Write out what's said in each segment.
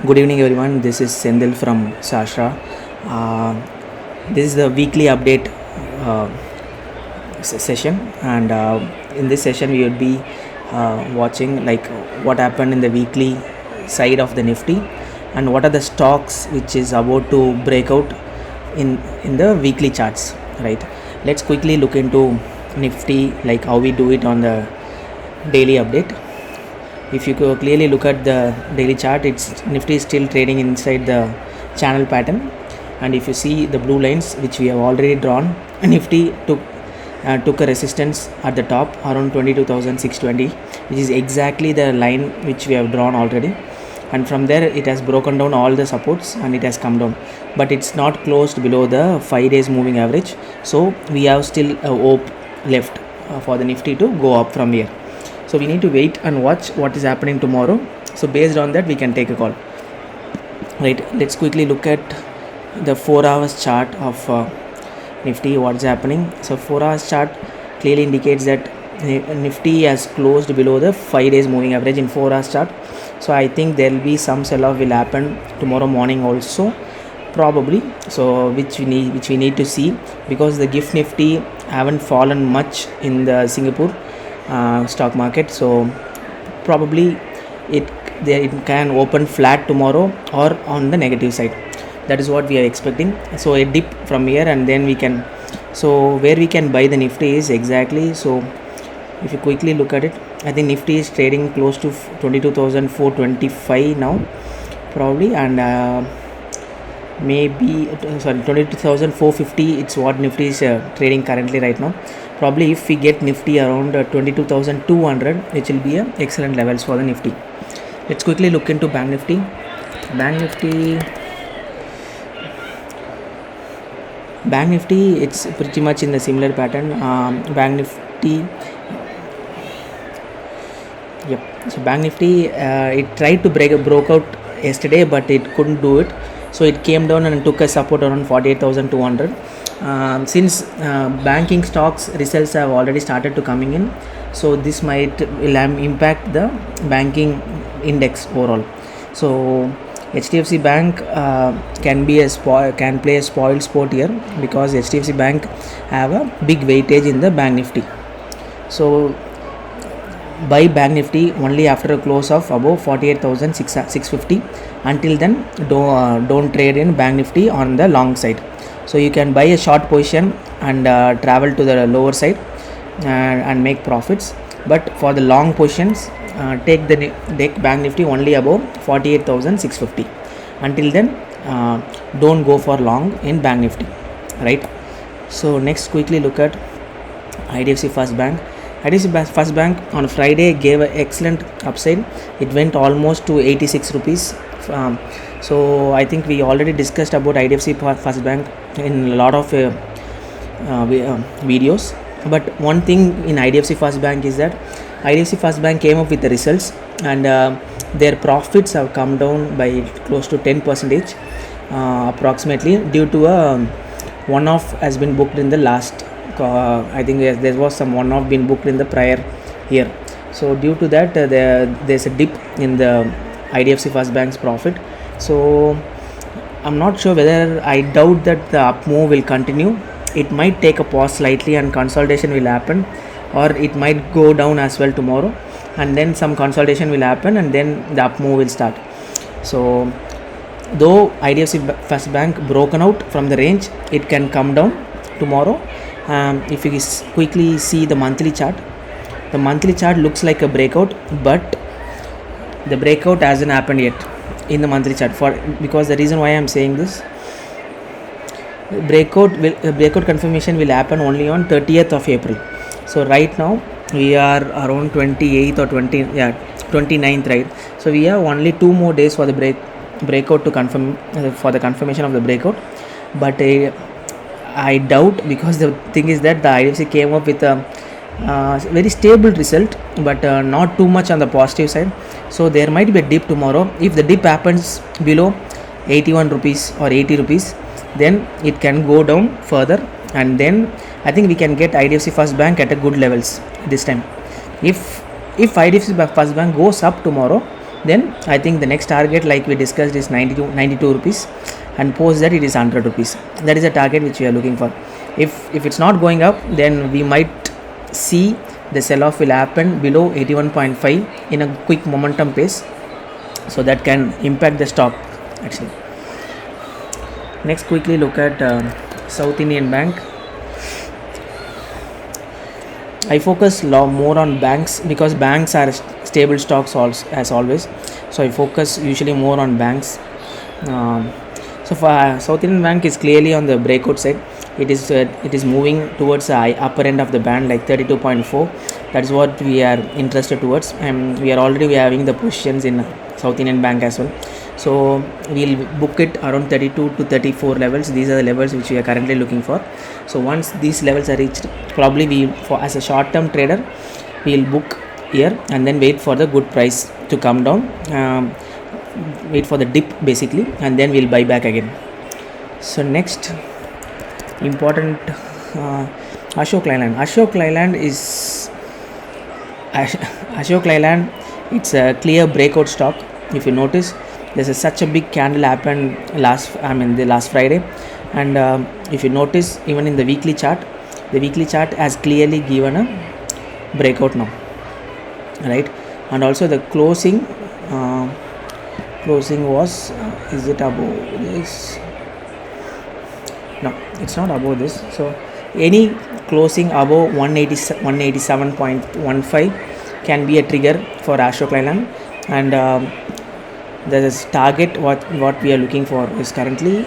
Good evening, everyone. This is Sendil from Sashra. Uh, this is the weekly update uh, session, and in this session, we will be watching like what happened in the weekly side of the Nifty, and what are the stocks which is about to break out in the weekly charts. Right. Let's quickly look into Nifty, like how we do it on the daily update. If you clearly look at the daily chart, it's Nifty is still trading inside the channel pattern, and if you see the blue lines which we have already drawn, Nifty took a resistance at the top around 22,620, which is exactly the line which we have drawn already, and from there it has broken down all the supports and it has come down, but it's not closed below the 5 days moving average, so we have still a hope left for the Nifty to go up from here. So we need to wait and watch what is happening tomorrow. So based on that, we can take a call. Right. Let's quickly look at the 4 hours chart of Nifty. What's happening? So 4 hours chart clearly indicates that Nifty has closed below the 5 days moving average in 4 hours chart. So I think there will be some sell-off will happen tomorrow morning also, probably. So which we need to see, because the GIFT Nifty haven't fallen much in the Singapore stock market, so probably it can open flat tomorrow or on the negative side. That is what we are expecting. So a dip from here, and then we can, so where we can buy the Nifty is exactly, so if you quickly look at it, I think Nifty is trading close to 22,425 now probably, and maybe 22,450 it's what Nifty is trading currently right now. Probably if we get Nifty around 22,200, which will be excellent levels for the Nifty. Let's quickly look into Bank Nifty. Bank Nifty, it's pretty much in the similar pattern. Bank Nifty, yep. So Bank Nifty, it tried to broke out yesterday, but it couldn't do it. So it came down and took a support around 48,200. Since banking stocks results have already started to coming in, so this will impact the banking index overall. So HDFC Bank can play a spoil sport here, because HDFC Bank have a big weightage in the Bank Nifty. So buy Bank Nifty only after a close of above 48,650. Until then, don't trade in Bank Nifty on the long side. So you can buy a short position and travel to the lower side and make profits. But for the long positions, take Bank Nifty only above 48,650. Until then, don't go for long in Bank Nifty, right? So next, quickly look at IDFC First Bank. IDFC First Bank on Friday gave an excellent upside. It went almost to 86 rupees. So I think we already discussed about IDFC First Bank in a lot of videos. But one thing in IDFC First Bank is that IDFC First Bank came up with the results, and their profits have come down by close to 10% approximately, due to a one-off has been booked in the last. I think there was some one-off been booked in the prior year. So due to that, there's a dip in the IDFC First Bank's profit. So I'm not sure whether, I doubt that the up move will continue. It might take a pause slightly and consolidation will happen, or it might go down as well tomorrow, and then some consolidation will happen, and then the up move will start. So though IDFC First Bank broken out from the range, it can come down tomorrow. If you quickly see the monthly chart looks like a breakout, but the breakout hasn't happened yet in the monthly chart. Because the reason why I'm saying this, breakout confirmation will happen only on 30th of April. So right now we are around 28th or 29th, right? So we have only 2 more days for the breakout to confirm, for the confirmation of the breakout. But I doubt, because the thing is that the IDFC came up with a very stable result, but not too much on the positive side. So there might be a dip tomorrow. If the dip happens below 81 rupees or 80 rupees, then it can go down further, and then I think we can get IDFC First Bank at a good levels this time. If IDFC First Bank goes up tomorrow, then I think the next target, like we discussed, is 92 rupees, and post that it is 100 rupees. That is a target which we are looking for. If it's not going up, then we might see the sell off will happen below 81.5 in a quick momentum pace, so that can impact the stock actually. Next, quickly look at South Indian Bank. I focus more on banks because banks are stable stocks as always, so I focus usually more on banks. So for South Indian Bank is clearly on the breakout side. It is moving towards the upper end of the band, like 32.4. That is what we are interested towards, and we are already having the positions in South Indian Bank as well. So we'll book it around 32 to 34 levels. These are the levels which we are currently looking for. So once these levels are reached, probably as a short term trader, we'll book here and then wait for the good price to come down, wait for the dip basically, and then we'll buy back again. So next important, Ashok Leyland. Ashok Leyland, it's a clear breakout stock. If you notice, there's such a big candle happened the last Friday, and if you notice, even in the weekly chart has clearly given a breakout now, right? And also the closing was, is it above this? No, it's not above this. So any closing above 187.15 can be a trigger for Ashok Leyland, and the target what we are looking for is currently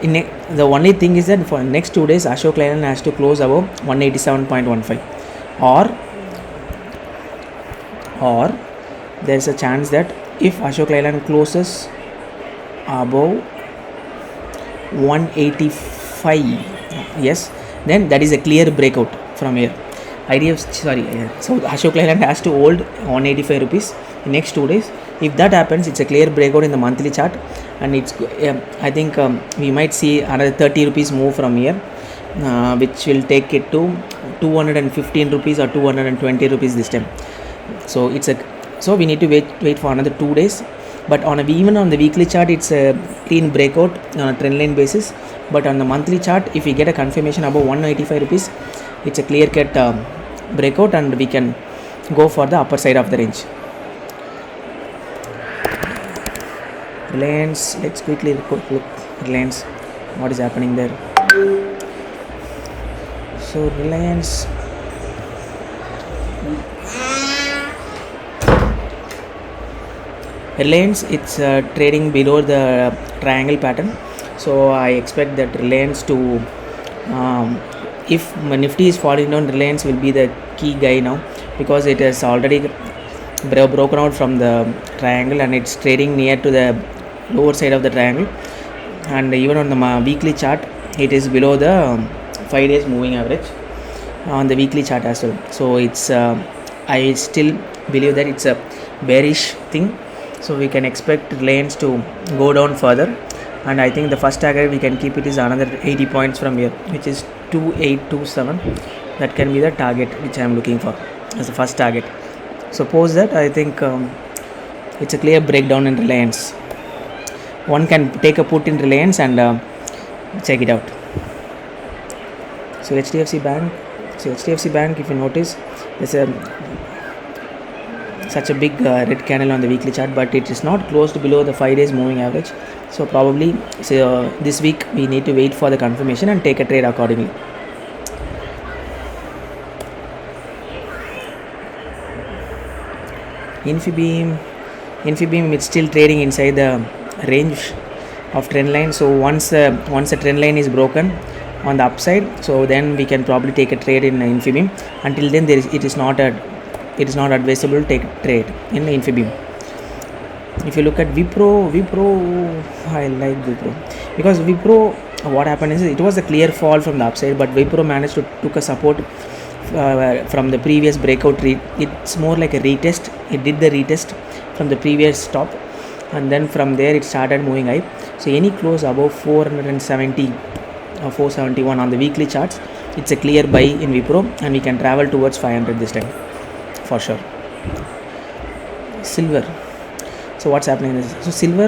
the only thing is that for next 2 days Ashok Leyland has to close above 187.15, or there is a chance that if Ashok Leyland closes above 185, yes, then that is a clear breakout from here. So Ashok Leyland has to hold 185 rupees in next 2 days. If that happens, it's a clear breakout in the monthly chart, and it's I think we might see another 30 rupees move from here, which will take it to 215 rupees or 220 rupees this time. So so we need to wait for another 2 days. But even on the weekly chart, it's a clean breakout on a trend line basis. But on the monthly chart, if we get a confirmation above 185 rupees, it's a clear cut breakout, and we can go for the upper side of the range. Reliance, let's quickly look Reliance, what is happening there. So Reliance, it's trading below the triangle pattern, so I expect that Reliance to if Nifty is falling down, Reliance will be the key guy now, because it has already broken out from the triangle and it's trading near to the lower side of the triangle, and even on the weekly chart it is below the 5 days moving average on the weekly chart as well. So it's I still believe that it's a bearish thing, so we can expect Reliance to go down further, and I think the first target we can keep it is another 80 points from here, which is 2827. That can be the target which I am looking for as the first target. Suppose that I think it's a clear breakdown in Reliance. One can take a put in Reliance and check it out. So HDFC Bank, if you notice, there's such a big red candle on the weekly chart, but it is not closed below the 5 days moving average. So probably this week we need to wait for the confirmation and take a trade accordingly. Infibeam, it's still trading inside the range of trend line. So once the trend line is broken on the upside, so then we can probably take a trade in Infibeam. Until then, it is not advisable to take a trade in Infibeam. If you look at Wipro, I like Wipro because Wipro, what happened is it was a clear fall from the upside, but Wipro managed to took a support from the previous breakout. It's more like a retest. It did the retest from the previous top, and then from there it started moving high. So any close above 470 or 471 on the weekly charts, it's a clear buy in Wipro, and we can travel towards 500 this time for sure. silver. So what's happening is, so silver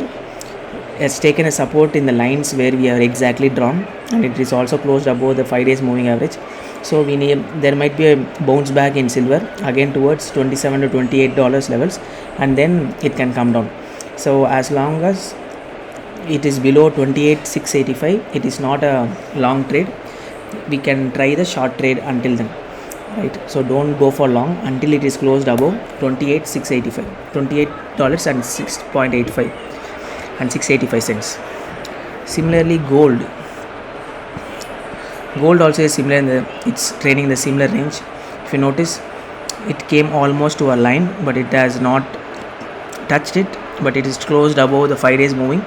has taken a support in the lines where we are exactly drawn, and it is also closed above the 5 days moving average. So there might be a bounce back in silver again towards $27 to $28 levels, and then it can come down. So as long as it is below 28,685, it is not a long trade. We can try the short trade until then, right? So don't go for long until it is closed above $28,685, $28 and 6.85 and 685 cents. Similarly, gold also is similar it's trading the similar range. If you notice, it came almost to a line, but it has not touched it, but it is closed above the 5 days moving.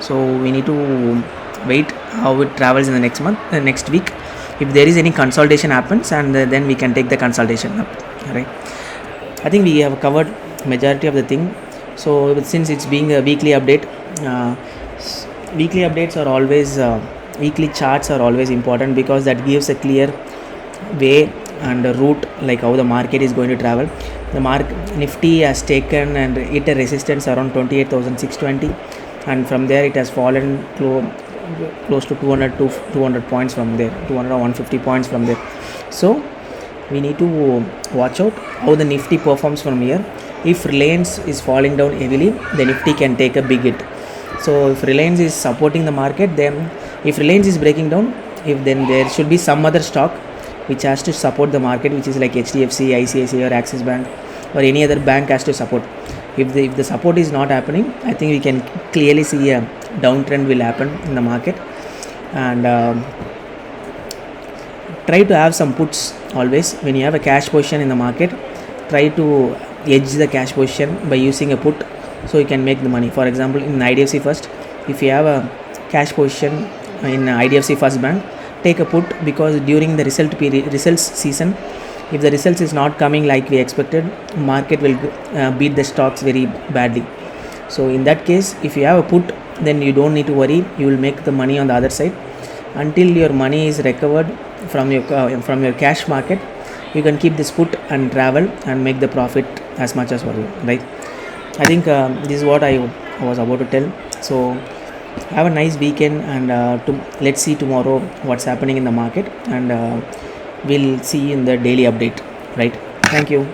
So we need to wait how it travels in the next week. If there is any consolidation happens, and then we can take the consolidation up, right? I think we have covered majority of the thing. So since it's being a weekly update, weekly updates are always weekly charts are always important, because that gives a clear way and a route, like how the market is going to travel. The Nifty has taken and hit a resistance around 28,620, and from there it has fallen close to 200 points from there, 200 or 150 points from there. So we need to watch out how the Nifty performs from here. If Reliance is falling down heavily, the Nifty can take a big hit. So if Reliance is supporting the market, then if Reliance is breaking down, then there should be some other stock which has to support the market, which is like HDFC, ICICI or Axis Bank, or any other bank has to support. If the support is not happening, I think we can clearly see a downtrend will happen in the market. And try to have some puts always. When you have a cash position in the market, try to edge the cash position by using a put, so you can make the money. For example, in IDFC First, if you have a cash position in IDFC First Bank, take a put, because during the results season, if the results is not coming like we expected, market will beat the stocks very badly. So in that case, if you have a put, then you don't need to worry, you will make the money on the other side. Until your money is recovered from your cash market, you can keep this put and travel and make the profit as much as possible, right? I think this is what I was about to tell. So have a nice weekend, and let's see tomorrow what's happening in the market, and we'll see in the daily update, right? Thank you.